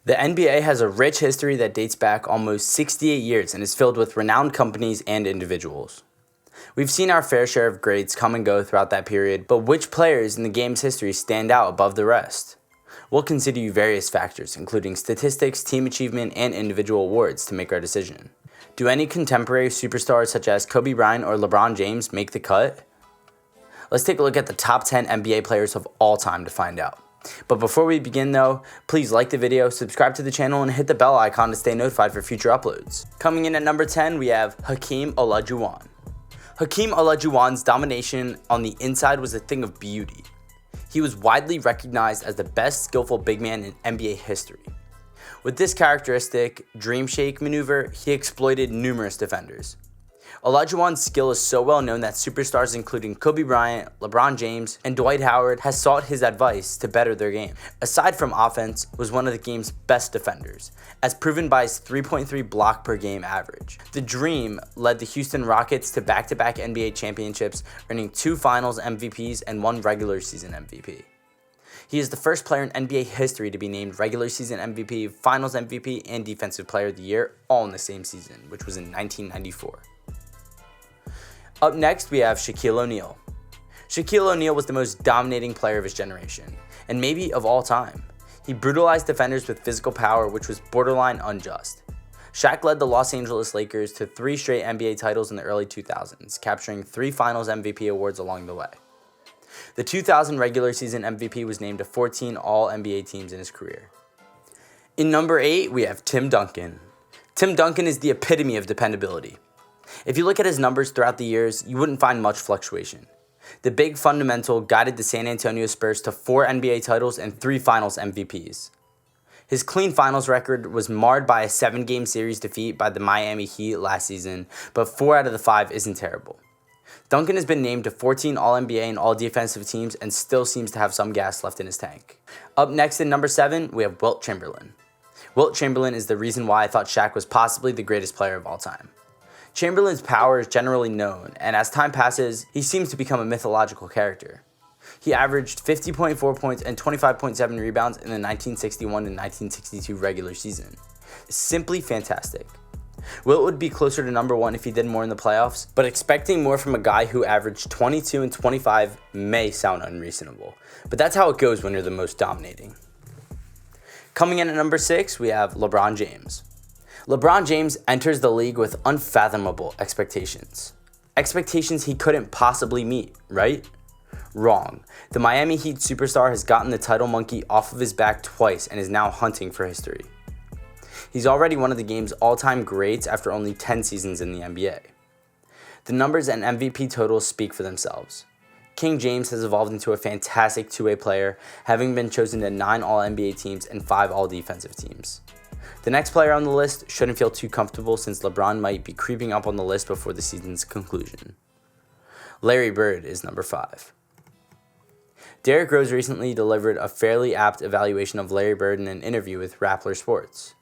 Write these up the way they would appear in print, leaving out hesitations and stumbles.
The NBA has a rich history that dates back almost 68 years and is filled with renowned companies and individuals. We've seen our fair share of greats come and go throughout that period, but which players in the game's history stand out above the rest? We'll consider you various factors, including statistics, team achievement, and individual awards to make our decision. Do any contemporary superstars such as Kobe Bryant or LeBron James make the cut? Let's take a look at the top 10 NBA players of all time to find out. But before we begin though, please like the video, subscribe to the channel, and hit the bell icon to stay notified for future uploads. Coming in at number 10, we have Hakeem Olajuwon. Hakeem Olajuwon's domination on the inside was a thing of beauty. He was widely recognized as the best skillful big man in NBA history. With this characteristic dream shake maneuver, he exploited numerous defenders. Olajuwon's skill is so well known that superstars including Kobe Bryant, LeBron James, and Dwight Howard has sought his advice to better their game. Aside from offense, was one of the game's best defenders, as proven by his 3.3 block per game average. The Dream led the Houston Rockets to back-to-back NBA championships, earning 2 Finals MVPs and 1 regular season MVP. He is the first player in NBA history to be named regular season MVP, Finals MVP, and Defensive Player of the Year all in the same season, which was in 1994. Up next, we have Shaquille O'Neal. Shaquille O'Neal was the most dominating player of his generation, and maybe of all time. He brutalized defenders with physical power, which was borderline unjust. Shaq led the Los Angeles Lakers to 3 straight NBA titles in the early 2000s, capturing 3 Finals MVP awards along the way. The 2000 regular season MVP was named to 14 All-NBA teams in his career. In number 8, we have Tim Duncan. Tim Duncan is the epitome of dependability. If you look at his numbers throughout the years, you wouldn't find much fluctuation. The big fundamental guided the San Antonio Spurs to 4 NBA titles and 3 Finals MVPs. His clean Finals record was marred by a 7-game series defeat by the Miami Heat last season, but 4 out of the 5 isn't terrible. Duncan has been named to 14 All-NBA and All-Defensive teams and still seems to have some gas left in his tank. Up next in number 7, we have Wilt Chamberlain. Wilt Chamberlain is the reason why I thought Shaq was possibly the greatest player of all time. Chamberlain's power is generally known, and as time passes, he seems to become a mythological character. He averaged 50.4 points and 25.7 rebounds in the 1961 and 1962 regular season. Simply fantastic. Wilt would be closer to number 1 if he did more in the playoffs, but expecting more from a guy who averaged 22 and 25 may sound unreasonable. But that's how it goes when you're the most dominating. Coming in at number 6, we have LeBron James. LeBron James enters the league with unfathomable expectations. Expectations he couldn't possibly meet, right? Wrong. The Miami Heat superstar has gotten the title monkey off of his back twice and is now hunting for history. He's already one of the game's all-time greats after only 10 seasons in the NBA. The numbers and MVP totals speak for themselves. King James has evolved into a fantastic two-way player, having been chosen to 9 All-NBA teams and 5 All-Defensive teams. The next player on the list shouldn't feel too comfortable since LeBron might be creeping up on the list before the season's conclusion. Larry Bird is number 5. Derrick Rose recently delivered a fairly apt evaluation of Larry Bird in an interview with Rappler Sports.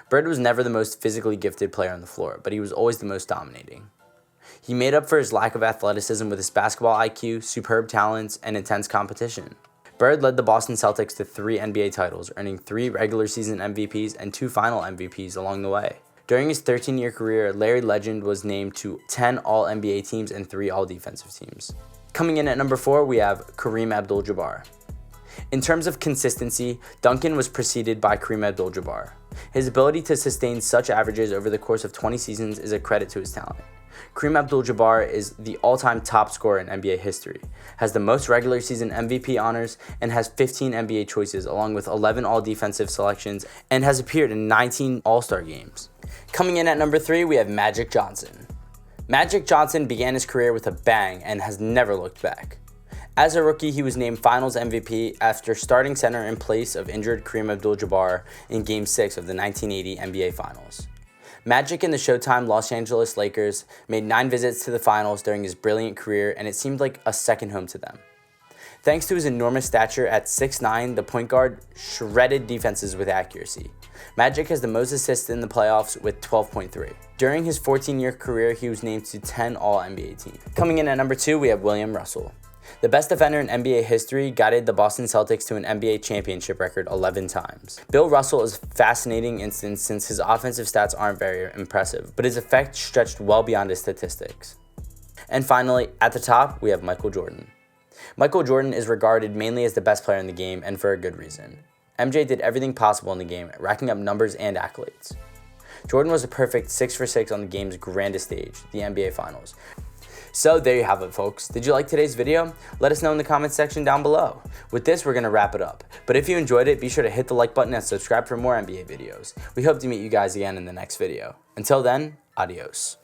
Bird was never the most physically gifted player on the floor, but he was always the most dominating. He made up for his lack of athleticism with his basketball IQ, superb talents, and intense competition. Bird led the Boston Celtics to 3 NBA titles, earning 3 regular season MVPs and 2 final MVPs along the way. During his 13-year career, Larry Legend was named to 10 All-NBA teams and 3 All-Defensive teams. Coming in at number 4, we have Kareem Abdul-Jabbar. In terms of consistency, Duncan was preceded by Kareem Abdul-Jabbar. His ability to sustain such averages over the course of 20 seasons is a credit to his talent. Kareem Abdul-Jabbar is the all-time top scorer in NBA history, has the most regular season MVP honors, and has 15 NBA choices along with 11 all-defensive selections, and has appeared in 19 All-Star games. Coming in at number 3, we have Magic Johnson. Magic Johnson began his career with a bang and has never looked back. As a rookie, he was named Finals MVP after starting center in place of injured Kareem Abdul-Jabbar in Game 6 of the 1980 NBA Finals. Magic and the Showtime Los Angeles Lakers made 9 visits to the finals during his brilliant career, and it seemed like a second home to them. Thanks to his enormous stature at 6'9", the point guard shredded defenses with accuracy. Magic has the most assists in the playoffs with 12.3. During his 14-year career, he was named to 10 All-NBA teams. Coming in at number 2, we have William Russell. The best defender in NBA history guided the Boston Celtics to an NBA championship record 11 times. Bill Russell is a fascinating instance since his offensive stats aren't very impressive, but his effect stretched well beyond his statistics. And finally, at the top, we have Michael Jordan. Michael Jordan is regarded mainly as the best player in the game, and for a good reason. MJ did everything possible in the game, racking up numbers and accolades. Jordan was a perfect 6 for 6 on the game's grandest stage, the NBA Finals. So there you have it, folks. Did you like today's video? Let us know in the comments section down below. With this, we're going to wrap it up. But if you enjoyed it, be sure to hit the like button and subscribe for more NBA videos. We hope to meet you guys again in the next video. Until then, adios.